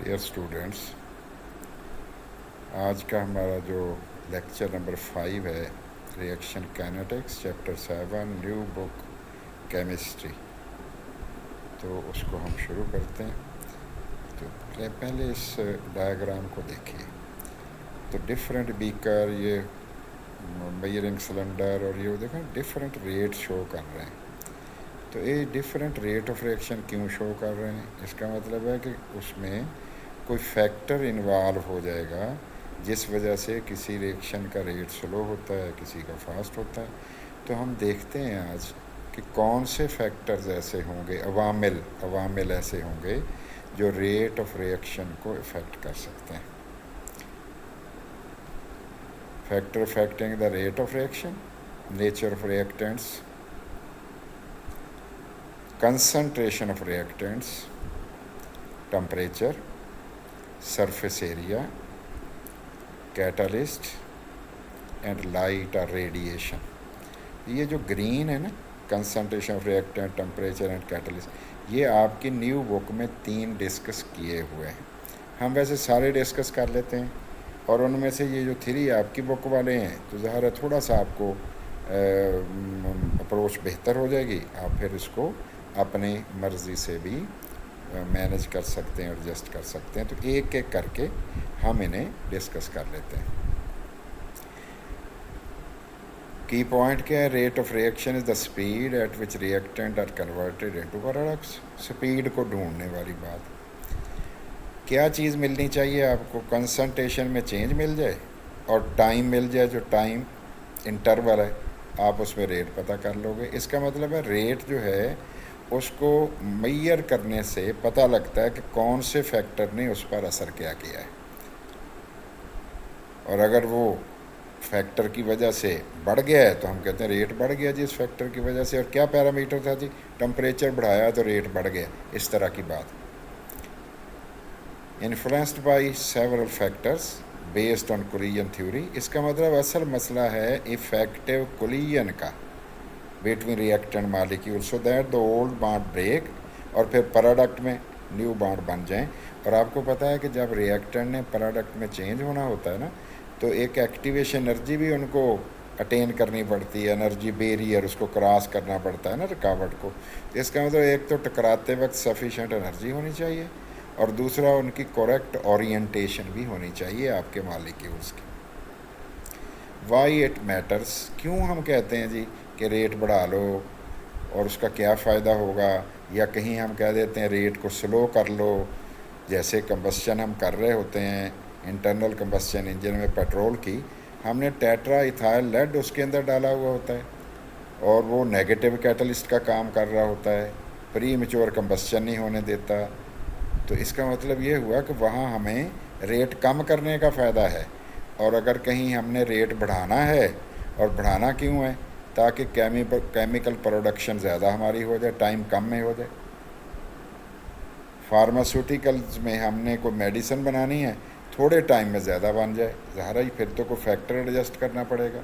Dear students, आज का हमारा जो लेक्चर नंबर 5 है, reaction kinetics, chapter 7, new book chemistry. तो उसको हम शुरू करते हैं। तो पहले इस डायग्राम को देखिए। तो डिफरेंट बीकर, ये मेजरिंग सिलेंडर और ये देखो डिफरेंट रेट शो कर रहे हैं। तो ये डिफरेंट रेट ऑफ रिएक्शन क्यों शो कर रहे हैं? इसका मतलब है कि उसमें कोई फैक्टर इन्वॉल्व हो जाएगा जिस वजह से किसी रिएक्शन का रेट स्लो होता है, किसी का फास्ट होता है। तो हम देखते हैं आज कि कौन से फैक्टर्स ऐसे होंगे, अवामिल ऐसे होंगे जो रेट ऑफ रिएक्शन को इफ़ेक्ट कर सकते हैं। Factor affecting the rate of reaction, nature of reactants, concentration of reactants, temperature, surface area, catalyst and light or radiation। ये जो ग्रीन है ना, concentration of reactant, temperature and catalyst, ये आपकी न्यू बुक में 3 डिस्कस किए हुए हैं। हम वैसे सारे डिस्कस कर लेते हैं और उनमें से ये जो 3 आपकी बुक वाले हैं तो ज़ाहिर है थोड़ा सा आपको अप्रोच बेहतर हो जाएगी। आप फिर इसको अपनी मर्ज़ी से भी मैनेज कर सकते हैं, एडजस्ट कर सकते हैं। तो एक एक करके हम इन्हें डिस्कस कर लेते हैं। की पॉइंट क्या है? Rate of reaction is the speed at which reactant are converted into products. Speed को ढूंढने वाली बात। क्या चीज़ मिलनी चाहिए आपको? कंसंट्रेशन में चेंज मिल जाए और टाइम मिल जाए, जो टाइम इंटरवल है आप उसमें रेट पता कर लोगे। इसका मतलब है रेट जो है उसको मेजर करने से पता लगता है कि कौन से फैक्टर ने उस पर असर क्या किया है, और अगर वो फैक्टर की वजह से बढ़ गया है तो हम कहते हैं रेट बढ़ गया जी इस फैक्टर की वजह से। और क्या पैरामीटर था जी? टेम्परेचर बढ़ाया तो रेट बढ़ गया, इस तरह की बात। Influenced by several factors based on collision theory. इसका मतलब असल मसला है इफेक्टिव कोलिजन का between reactant molecule, so that the old bond break और फिर प्रोडक्ट में न्यू बॉन्ड बन जाएं। और आपको पता है कि जब रिएक्टेंट ने प्रोडक्ट में चेंज होना होता है ना, तो एक एक्टिवेशन एनर्जी भी उनको अटेन करनी पड़ती है, एनर्जी बैरियर उसको क्रॉस करना पड़ता है ना, रुकावट को। इसका मतलब एक तो टकराते वक्त सफिशेंट एनर्जी होनी चाहिए और दूसरा उनकी करेक्ट ओरिएंटेशन भी होनी चाहिए आपके मॉलिक्यूल्स की। वाई इट मैटर्स, क्यों हम कहते हैं जी कि रेट बढ़ा लो और उसका क्या फ़ायदा होगा, या कहीं हम कह देते हैं रेट को स्लो कर लो। जैसे कंबस्शन हम कर रहे होते हैं इंटरनल कंबस्शन इंजन में पेट्रोल की, हमने टेट्रा इथाइल लेड उसके अंदर डाला हुआ होता है और वो नेगेटिव कैटलिस्ट का काम कर रहा होता है, प्री मैच्योर कंबस्शन नहीं होने देता। तो इसका मतलब ये हुआ कि वहाँ हमें रेट कम करने का फ़ायदा है। और अगर कहीं हमने रेट बढ़ाना है, और बढ़ाना क्यों है? ताकि केमिकल प्रोडक्शन ज़्यादा हमारी हो जाए, टाइम कम में हो जाए। फार्मास्यूटिकल्स में हमने कोई मेडिसिन बनानी है, थोड़े टाइम में ज़्यादा बन जाए, ज़ाहिर ही फिर तो कोई फैक्टर एडजस्ट करना पड़ेगा,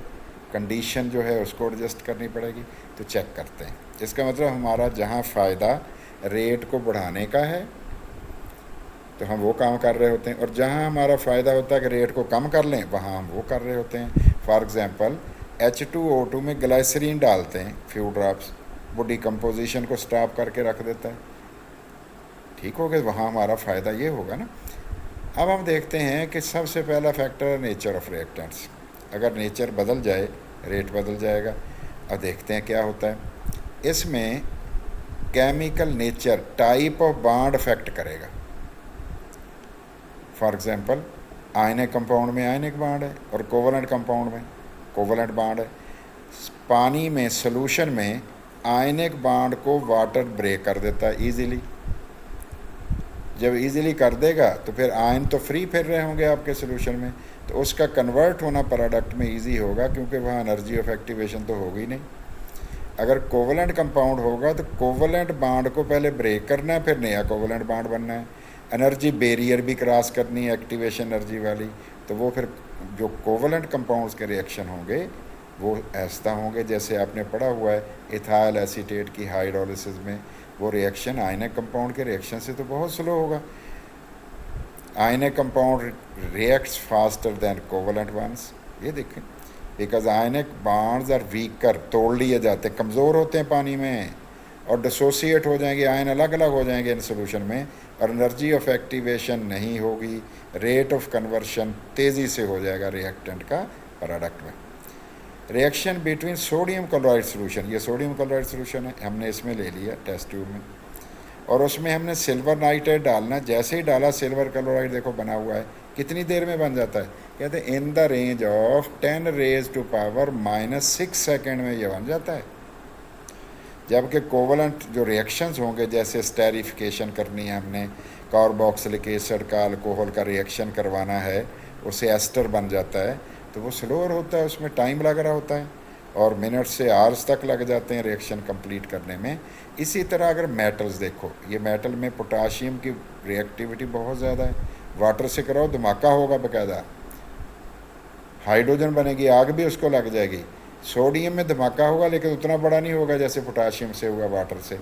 कंडीशन जो है उसको एडजस्ट करनी पड़ेगी। तो चेक करते हैं। इसका मतलब हमारा जहाँ फ़ायदा रेट को बढ़ाने का है तो हम वो काम कर रहे होते हैं, और जहाँ हमारा फ़ायदा होता है कि रेट को कम कर लें वहाँ हम वो कर रहे होते हैं। फॉर एग्ज़ाम्पल H2O2 में ग्लाइसरीन डालते हैं फ्यू ड्रॉप्स, वो डिकम्पोजिशन को स्टॉप करके रख देता है। ठीक हो गया, वहाँ हमारा फ़ायदा ये होगा ना। अब हम देखते हैं कि सबसे पहला फैक्टर है नेचर ऑफ रिएक्टेंट्स। अगर नेचर बदल जाए रेट बदल जाएगा। अब देखते हैं क्या होता है इसमें। Chemical nature type of bond affect करेगा। फॉर एग्ज़ाम्पल आयनिक कंपाउंड में आयनिक बॉन्ड है और कोवलेंट कंपाउंड में कोवलेंट बॉन्ड है। पानी में सोल्यूशन में आयनिक बॉन्ड को वाटर ब्रेक कर देता है ईजीली। जब ईजीली कर देगा तो फिर आयन तो फ्री फिर रहे होंगे आपके सोल्यूशन में, तो उसका कन्वर्ट होना प्रोडक्ट में इजी होगा, क्योंकि वहाँ एनर्जी ऑफ एक्टिवेशन तो होगी नहीं। अगर कोवलेंट कंपाउंड होगा तो कोवलेंट बॉन्ड को पहले ब्रेक करना है, फिर नया कोवलेंट बॉन्ड बनना है, एनर्जी बैरियर भी क्रॉस करनी है एक्टिवेशन एनर्जी वाली। तो वो फिर जो कोवलेंट कंपाउंड्स के रिएक्शन होंगे वो ऐसा होंगे जैसे आपने पढ़ा हुआ है इथाइल एसीटेट की हाइड्रोलिसिस में वो रिएक्शन आयनिक कंपाउंड के रिएक्शन से तो बहुत स्लो होगा। Ionic compound reacts faster than covalent ones, ये देखें, because ionic bonds are weaker, तोड़ लिए जाते हैं, कमज़ोर होते हैं पानी में और डिसोसिएट हो जाएंगे, आयन अलग अलग हो जाएंगे इन सोल्यूशन में, और एनर्जी ऑफ एक्टिवेशन नहीं होगी, रेट ऑफ कन्वर्शन तेज़ी से हो जाएगा रिएक्टेंट का प्रोडक्ट में। Reaction between sodium chloride solution, ये सोडियम क्लोराइड सोल्यूशन है, हमने इसमें ले लिया टेस्ट ट्यूब में, और उसमें हमने सिल्वर नाइट्रेट डालना, जैसे ही डाला सिल्वर क्लोराइड देखो बना हुआ है, कितनी देर में बन जाता है, कहते हैं in the range of 10 raise to power -6 second में ये बन जाता है। जबकि कोवलेंट जो रिएक्शंस होंगे, जैसे स्टेरिफिकेशन करनी है हमने, कार्बोक्सिलिक एसिड का अल्कोहल का रिएक्शन करवाना है, उससे एस्टर बन जाता है, तो वो स्लोअर होता है, उसमें टाइम लग रहा होता है और मिनट से आवर्स तक लग जाते हैं रिएक्शन कंप्लीट करने में। इसी तरह अगर मेटल्स देखो, ये मेटल में पोटाशियम की रिएक्टिविटी बहुत ज़्यादा है, वाटर से कराओ धमाका होगा बाकायदा, हाइड्रोजन बनेगी, आग भी उसको लग जाएगी। सोडियम में धमाका होगा लेकिन उतना बड़ा नहीं होगा जैसे पोटाशियम से हुआ, वाटर से,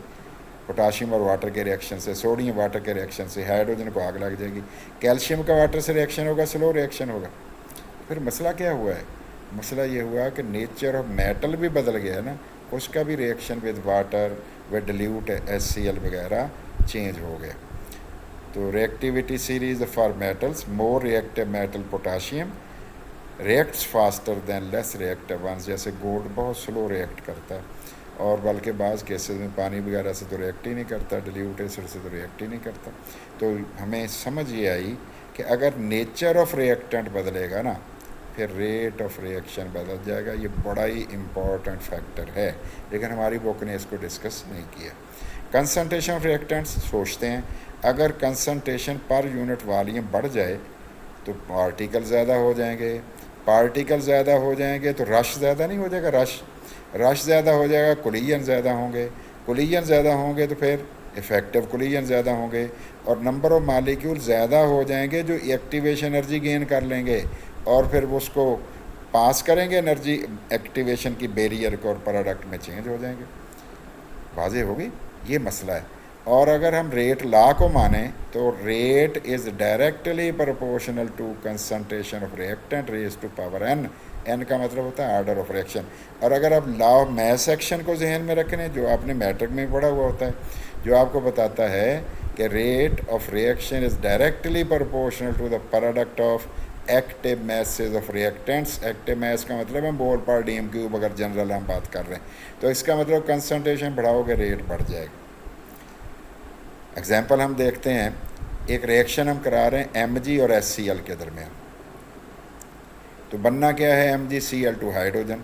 पोटाशियम और वाटर के रिएक्शन से, सोडियम वाटर के रिएक्शन से हाइड्रोजन को आग लग जाएगी। कैल्शियम का वाटर से रिएक्शन होगा, स्लो रिएक्शन होगा। फिर मसला क्या हुआ है, मसला ये हुआ कि नेचर ऑफ मेटल भी बदल गया है ना, उसका भी reaction with water with dilute HCl वगैरह चेंज हो गया। तो reactivity series for metals, more reactive metal potassium reacts faster than less reactive ones, जैसे गोल्ड बहुत स्लो रिएक्ट करता है, और बल्कि बाज़ केसेस में पानी वगैरह से तो रिएक्ट ही नहीं करता, डिल्यूट एसिड से तो रिएक्ट ही नहीं करता। तो हमें समझ ये आई कि अगर नेचर ऑफ रिएक्टेंट बदलेगा ना, फिर रेट ऑफ रिएक्शन बदल जाएगा। ये बड़ा ही इम्पॉर्टेंट फैक्टर है, लेकिन हमारी बुक ने इसको डिस्कस नहीं किया। कंसंट्रेशन ऑफ रिएक्टेंट्स सोचते हैं, अगर कंसंट्रेशन पर यूनिट वॉल्यूम बढ़ जाए तो पार्टिकल ज़्यादा हो जाएंगे, पार्टिकल ज़्यादा हो जाएंगे तो रश ज़्यादा नहीं हो जाएगा, रश ज़्यादा हो जाएगा, कोलिजन ज़्यादा होंगे, कोलिजन ज़्यादा होंगे तो फिर इफ़ेक्टिव कोलिजन ज़्यादा होंगे, और नंबर ऑफ मालिक्यूल ज़्यादा हो जाएंगे जो एक्टिवेशन एनर्जी गेन कर लेंगे और फिर वो उसको पास करेंगे एनर्जी एक्टिवेशन की बैरियर को, और प्रोडक्ट में चेंज हो जाएंगे। वाज़ेह होगी, ये मसला है। और अगर हम रेट लॉ को माने तो rate is directly proportional to concentration of reactant raise to power n, n का मतलब होता है ऑर्डर ऑफ रिएक्शन। और अगर आप लॉ ऑफ मास एक्शन को जहन में रखें, जो आपने मैट्रिक में पढ़ा हुआ होता है, जो आपको बताता है कि rate of reaction is directly proportional to the product of active masses of reactants. Active mass का मतलब है मोल पर DM³ अगर जनरल हम बात कर रहे हैं, तो इसका मतलब कंसंट्रेशन बढ़ाओगे रेट बढ़ जाएगा। एग्जाम्पल हम देखते हैं, एक रिएक्शन हम करा रहे हैं Mg और HCl के दरमियान, तो बनना क्या है, MgCl2 हाइड्रोजन।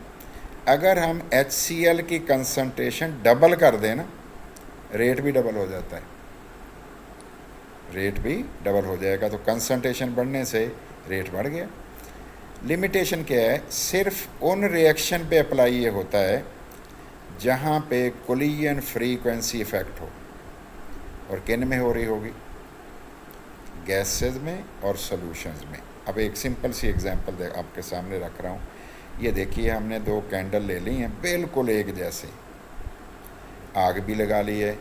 अगर हम HCl की कंसंट्रेशन डबल कर दें ना, रेट भी डबल हो जाता है, रेट भी डबल हो जाएगा। तो कंसंट्रेशन बढ़ने से रेट बढ़ गया। लिमिटेशन क्या है, सिर्फ उन रिएक्शन पे अप्लाई ये होता है जहाँ पे कोलिजन फ्रीक्वेंसी इफेक्ट हो, और किन में हो रही होगी, गैसेस में और सॉल्यूशंस में। अब एक सिंपल सी एग्जांपल आपके सामने रख रहा हूँ, ये देखिए हमने 2 कैंडल ले ली हैं बिल्कुल एक जैसे, आग भी लगा ली है,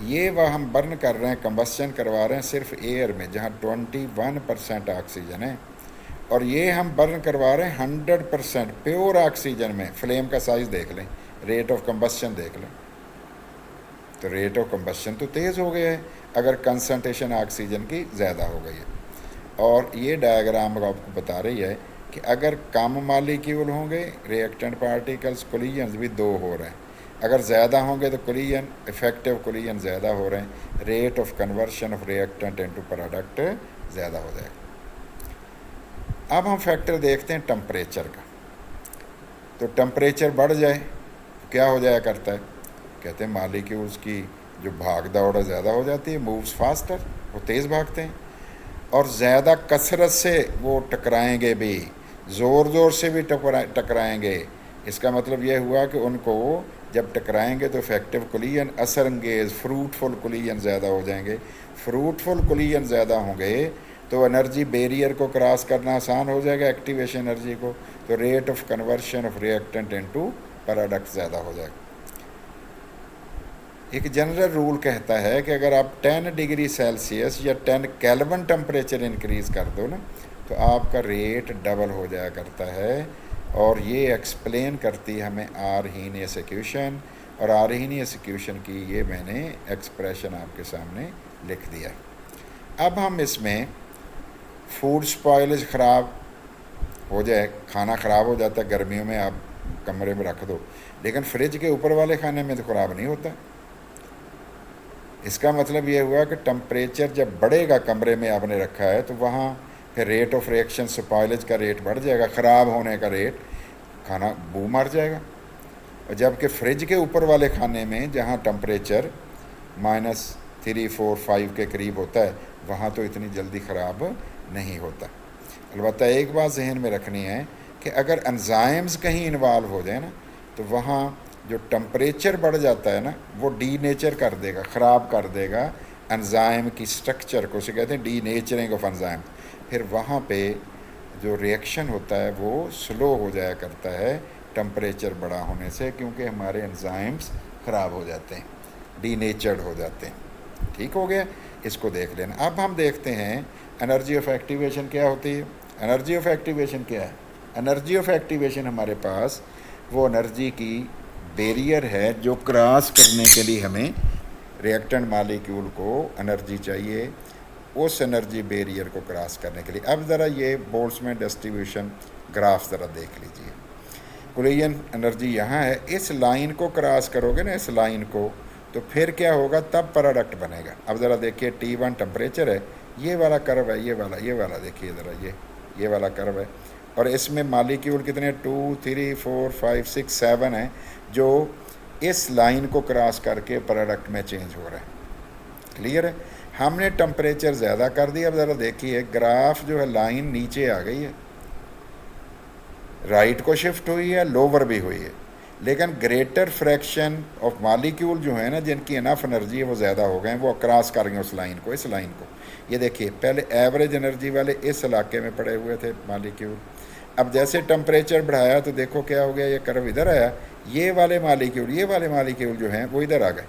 ये वह हम बर्न कर रहे हैं, कंबस्शन करवा रहे हैं सिर्फ एयर में जहाँ 21% ऑक्सीजन है, और ये हम बर्न करवा रहे हैं 100% प्योर ऑक्सीजन में। फ्लेम का साइज़ देख लें, रेट ऑफ कंबस्शन देख लें, तो रेट ऑफ कंबस्शन तो तेज़ हो गया है अगर कंसंट्रेशन ऑक्सीजन की ज़्यादा हो गई है। और ये डायग्राम आपको बता रही है कि अगर कम मालिक्यूल होंगे रिएक्टेंट पार्टिकल्स, कोलिजन भी 2 हो रहे हैं, अगर ज़्यादा होंगे तो कोलिजन, इफेक्टिव कोलिजन ज़्यादा हो रहे हैं, rate of conversion of reactant into product ज़्यादा हो जाएगा। अब हम फैक्टर देखते हैं टेम्परेचर का। तो टेम्परेचर बढ़ जाए क्या हो जाया करता है, कहते हैं मालिक्यूल्स की जो भाग दौड़ ज़्यादा हो जाती है, मूव्स फास्टर, वो तेज़ भागते हैं, और ज़्यादा कसरत से वो टकराएंगे भी, ज़ोर ज़ोर से भी टकराएंगे। इसका मतलब यह हुआ कि उनको जब टकराएंगे तो इफेक्टिव कोलिजन, असर अंगेज फ्रूटफुल कोलिजन ज़्यादा हो जाएंगे। फ्रूटफुल कोलिजन ज़्यादा होंगे तो एनर्जी बैरियर को क्रॉस करना आसान हो जाएगा, एक्टिवेशन एनर्जी को, तो rate of conversion of reactant into product ज़्यादा हो जाएगा। एक जनरल रूल कहता है कि अगर आप 10 डिग्री सेल्सियस या 10 केल्विन टेम्परेचर इंक्रीज़ कर दो ना तो आपका रेट डबल हो जाया करता है। और ये एक्सप्लेन करती है हमें आर्हीनियस इक्वेशन, और आर्हीनियस इक्वेशन की ये मैंने एक्सप्रेशन आपके सामने लिख दिया। अब हम इसमें फूड स्पॉइलेज ख़राब हो जाए, खाना ख़राब हो जाता है गर्मियों में, आप कमरे में रख दो, लेकिन फ्रिज के ऊपर वाले खाने में तो ख़राब नहीं होता। इसका मतलब ये हुआ कि टेम्परेचर जब बढ़ेगा कमरे में आपने रखा है तो वहाँ फिर रेट ऑफ रिएक्शन स्पॉइलेज का रेट बढ़ जाएगा, ख़राब होने का रेट, खाना बू मार जाएगा। और जबकि फ्रिज के ऊपर वाले खाने में जहाँ टेम्परेचर -3, 4, 5 के करीब होता है वहाँ तो इतनी जल्दी ख़राब नहीं होता। अलबत्ता एक बात जहन में रखनी है कि अगर एंजाइम्स कहीं इन्वॉल्व हो जाए ना तो वहाँ जो टेम्परेचर बढ़ जाता है ना वो डीनेचर कर देगा, ख़राब कर देगा एंजाइम की स्ट्रक्चर को, उसे कहते हैं डीनेचरिंग ऑफ एंजाइम। फिर वहाँ पे जो रिएक्शन होता है वो स्लो हो जाया करता है टेम्परेचर बड़ा होने से, क्योंकि हमारे एंजाइम्स ख़राब हो जाते हैं, डीनेचर्ड हो जाते हैं। ठीक हो गया, इसको देख लेना। अब हम देखते हैं एनर्जी ऑफ एक्टिवेशन क्या होती है। एनर्जी ऑफ एक्टिवेशन क्या है? एनर्जी ऑफ एक्टिवेशन हमारे पास वो एनर्जी की बैरियर है जो क्रॉस करने के लिए हमें रिएक्टेंट मॉलिक्यूल को एनर्जी चाहिए, उस एनर्जी बैरियर को क्रॉस करने के लिए। अब ज़रा ये बोल्ट्जमैन डिस्ट्रीब्यूशन ग्राफ ज़रा देख लीजिए। कोलिजन एनर्जी यहाँ है, इस लाइन को क्रॉस करोगे ना, इस लाइन को, तो फिर क्या होगा, तब प्रोडक्ट बनेगा। अब ज़रा देखिए T1 टेम्परेचर है, ये वाला कर्व है, ये वाला देखिए ज़रा, ये वाला कर्व है, और इसमें मॉलिक्यूल कितने 2, 3, 4, 5, 6, 7 हैं जो इस लाइन को क्रॉस करके प्रोडक्ट में चेंज हो रहे हैं। क्लियर है? हमने टेम्परेचर ज़्यादा कर दिया। अब ज़रा देखिए ग्राफ जो है, लाइन नीचे आ गई है, राइट को शिफ्ट हुई है, लोअर भी हुई है, लेकिन ग्रेटर फ्रैक्शन ऑफ मॉलिक्यूल जो है ना, जिनकी इनफ एनर्जी है वो ज़्यादा हो गए हैं, वो क्रॉस कर गए उस लाइन को, इस लाइन को। ये देखिए पहले एवरेज एनर्जी वाले इस इलाके में पड़े हुए थे मॉलिक्यूल, अब जैसे टेम्परेचर बढ़ाया तो देखो क्या हो गया, ये कर्व इधर आया, ये वाले मॉलिक्यूल जो हैं वो इधर आ गए।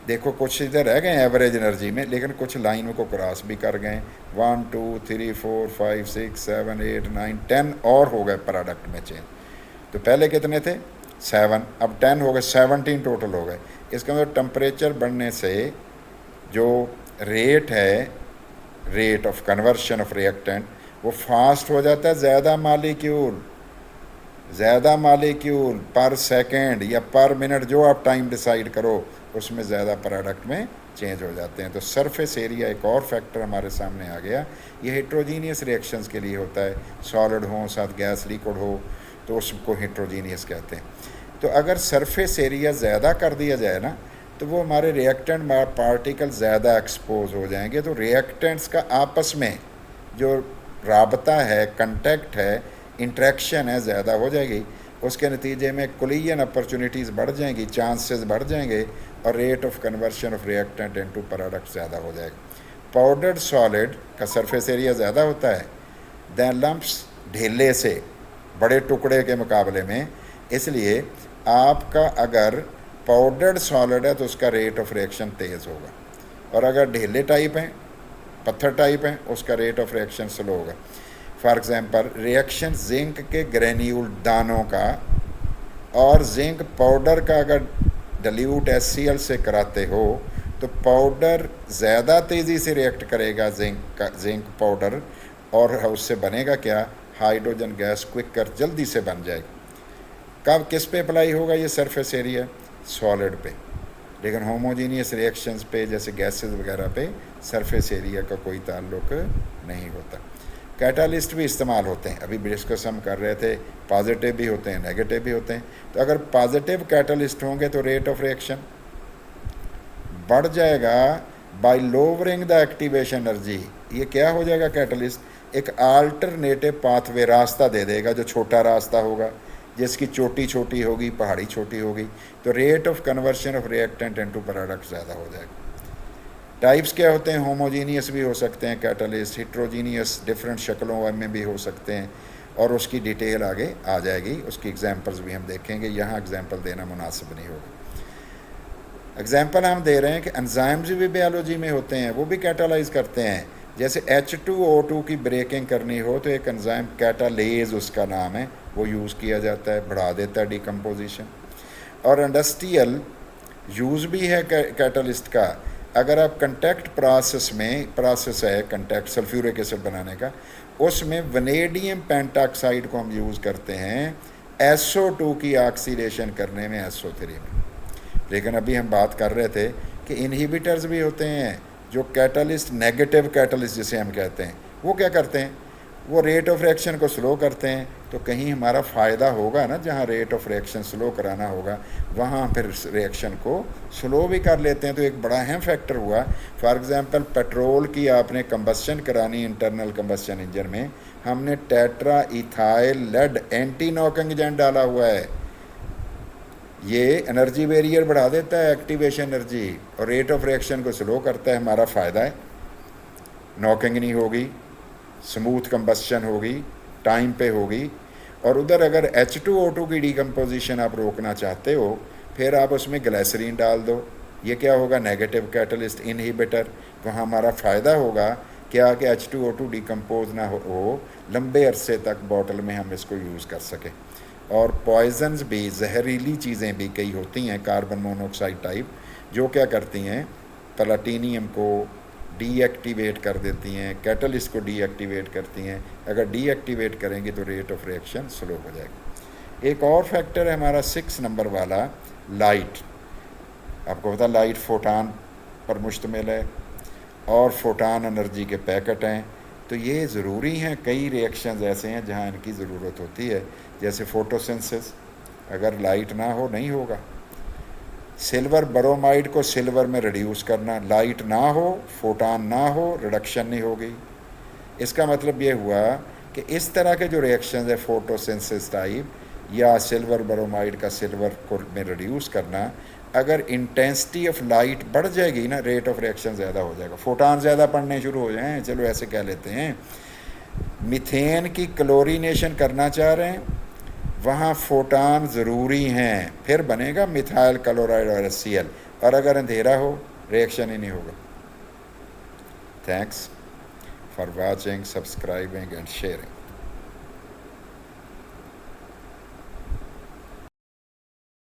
देखो कुछ इधर रह गए एवरेज एनर्जी में, लेकिन कुछ लाइनों को क्रॉस भी कर गए। 1, 2, 3, 4, 5, 6, 7, 8, 9, 10 और हो गए प्रोडक्ट में चेंज। तो पहले कितने थे? 7, अब 10 हो गए, 17 टोटल हो गए। इसका मतलब टेम्परेचर बढ़ने से जो रेट है, rate of conversion of reactant, वो फास्ट हो जाता है। ज़्यादा मालिक्यूल पर सेकेंड या पर मिनट, जो आप टाइम डिसाइड करो, उसमें ज़्यादा प्रोडक्ट में चेंज हो जाते हैं। तो सरफेस एरिया एक और फैक्टर हमारे सामने आ गया। ये हेट्रोजीनियस रिएक्शंस के लिए होता है, सॉलिड हो साथ गैस लिक्विड हो तो उसको हेट्रोजीनियस कहते हैं। तो अगर सरफेस एरिया ज़्यादा कर दिया जाए ना तो वो हमारे रिएक्टेंट पार्टिकल ज़्यादा एक्सपोज हो जाएंगे। तो रिएक्टेंट्स का आपस में जो राबता है, कंटेक्ट है, इंट्रैक्शन है, ज़्यादा हो जाएगी। उसके नतीजे में कोलिजन अपॉर्चुनिटीज़ बढ़ जाएंगी, चांसेस बढ़ जाएंगे, और rate of conversion of reactant into product ज़्यादा हो जाएगा। पाउडर्ड सॉलिड का सरफेस एरिया ज़्यादा होता है दैन लम्प्स, ढेले से बड़े टुकड़े के मुकाबले में। इसलिए आपका अगर पाउडर्ड सॉलिड है तो उसका रेट ऑफ रिएक्शन तेज़ होगा, और अगर ढेले टाइप हैं, पत्थर टाइप हैं, उसका रेट ऑफ रिएक्शन स्लो होगा। फॉर एग्जांपल रिएक्शन जिंक के ग्रेन्यूल दानों का और जिंक पाउडर का अगर डिल्यूट HCl से कराते हो तो पाउडर ज़्यादा तेज़ी से रिएक्ट करेगा जिंक पाउडर, और उससे बनेगा क्या, हाइड्रोजन गैस क्विकर जल्दी से बन जाएगा। कब किस पे अप्लाई होगा ये सरफेस एरिया? सॉलिड पे। लेकिन होमोजीनियस रिएक्शंस पे जैसे गैसेस वगैरह पे सरफेस एरिया का कोई ताल्लुक नहीं होता। कैटालिस्ट भी इस्तेमाल होते हैं, अभी डिस्कस हम कर रहे थे, पॉजिटिव भी होते हैं, नेगेटिव भी होते हैं। तो अगर पॉजिटिव कैटालिस्ट होंगे तो रेट ऑफ रिएक्शन बढ़ जाएगा bye lowering the activation energy. ये क्या हो जाएगा, कैटालिस्ट एक अल्टरनेटिव पाथवे, रास्ता दे देगा जो छोटा रास्ता होगा, जिसकी चोटी छोटी होगी, पहाड़ी छोटी होगी, तो rate of conversion of reactant into product ज़्यादा हो जाएगा। टाइप्स क्या होते हैं? होमोजीनियस भी हो सकते हैं कैटालिस्ट, हिट्रोजीनियस डिफरेंट शक्लों में भी हो सकते हैं, और उसकी डिटेल आगे आ जाएगी, उसकी एग्जांपल्स भी हम देखेंगे, यहाँ एग्जांपल देना मुनासिब नहीं होगा। एग्जाम्पल हम दे रहे हैं कि एंजाइम्स भी बायोलॉजी में होते हैं, वो भी कैटालाइज करते हैं। जैसे H2O2 की ब्रेकिंग करनी हो तो एक एंजाइम कैटालेज उसका नाम है, वो यूज़ किया जाता है, बढ़ा देता है डिकम्पोजिशन। और इंडस्ट्रियल यूज़ भी है कैटलिस्ट का। अगर आप कंटैक्ट प्रोसेस है कंटैक्ट सल्फ्यूरिक एसिड बनाने का, उसमें वनेडियम पेंटाक्साइड को हम यूज़ करते हैं SO2 की ऑक्सीडेशन करने में, SO3 में। लेकिन अभी हम बात कर रहे थे कि इनहिबिटर्स भी होते हैं जो कैटलिस्ट, नेगेटिव कैटलिस्ट जिसे हम कहते हैं, वो क्या करते हैं, वो रेट ऑफ रिएक्शन को स्लो करते हैं। तो कहीं हमारा फ़ायदा होगा ना, जहाँ रेट ऑफ रिएक्शन स्लो कराना होगा वहाँ फिर रिएक्शन को स्लो भी कर लेते हैं। तो एक बड़ा अहम फैक्टर हुआ। फॉर एग्ज़ाम्पल पेट्रोल की आपने कंबस्शन करानी इंटरनल कंबस्शन इंजन में, हमने tetra ethyl lead anti knocking agent डाला हुआ है। ये एनर्जी बैरियर बढ़ा देता है, एक्टिवेशन एनर्जी, और रेट ऑफ रिएक्शन को स्लो करता है। हमारा फ़ायदा है, नॉकिंग नहीं होगी, स्मूथ कंबस्शन होगी, टाइम पे होगी। और उधर अगर H2O2 की डिकम्पोजिशन आप रोकना चाहते हो, फिर आप उसमें ग्लिसरीन डाल दो। ये क्या होगा, नेगेटिव कैटलिस्ट इनहिबिटर। वहाँ हमारा फ़ायदा होगा क्या कि H2O2 डिकम्पोज ना हो, लंबे अरसे तक बॉटल में हम इसको यूज़ कर सकें। और पॉइजन्स भी, जहरीली चीज़ें भी कई होती हैं कार्बन मोनोऑक्साइड टाइप, जो क्या करती हैं, प्लैटिनियम को डीएक्टिवेट कर देती हैं, कैटलिस्ट को डीएक्टिवेट करती हैं। अगर डीएक्टिवेट करेंगी तो रेट ऑफ रिएक्शन स्लो हो जाएगा। एक और फैक्टर है हमारा 6 नंबर वाला, लाइट। आपको पता लाइट फोटान पर मुश्तमिल है और फोटान एनर्जी के पैकेट हैं। तो ये ज़रूरी हैं, कई रिएक्शंस ऐसे हैं जहाँ इनकी ज़रूरत होती है, जैसे फोटोसिंथेसिस, अगर लाइट ना हो नहीं होगा। सिल्वर ब्रोमाइड को सिल्वर में रिड्यूस करना, लाइट ना हो, फोटान ना हो, रिडक्शन नहीं होगी। इसका मतलब ये हुआ कि इस तरह के जो रिएक्शंस है फोटोसिंथेसिस टाइप या सिल्वर ब्रोमाइड का सिल्वर को में रिड्यूस करना, अगर इंटेंसिटी ऑफ लाइट बढ़ जाएगी ना, रेट ऑफ रिएक्शन ज़्यादा हो जाएगा, फोटान ज़्यादा पड़ने शुरू हो जाएं, चलो ऐसे कह लेते हैं। मीथेन की क्लोरीनेशन करना चाह रहे हैं, वहाँ फोटान ज़रूरी हैं, फिर बनेगा मिथाइल क्लोराइड और HCl। और अगर अंधेरा हो रिएक्शन ही नहीं होगा। Thanks for watching, subscribing and sharing.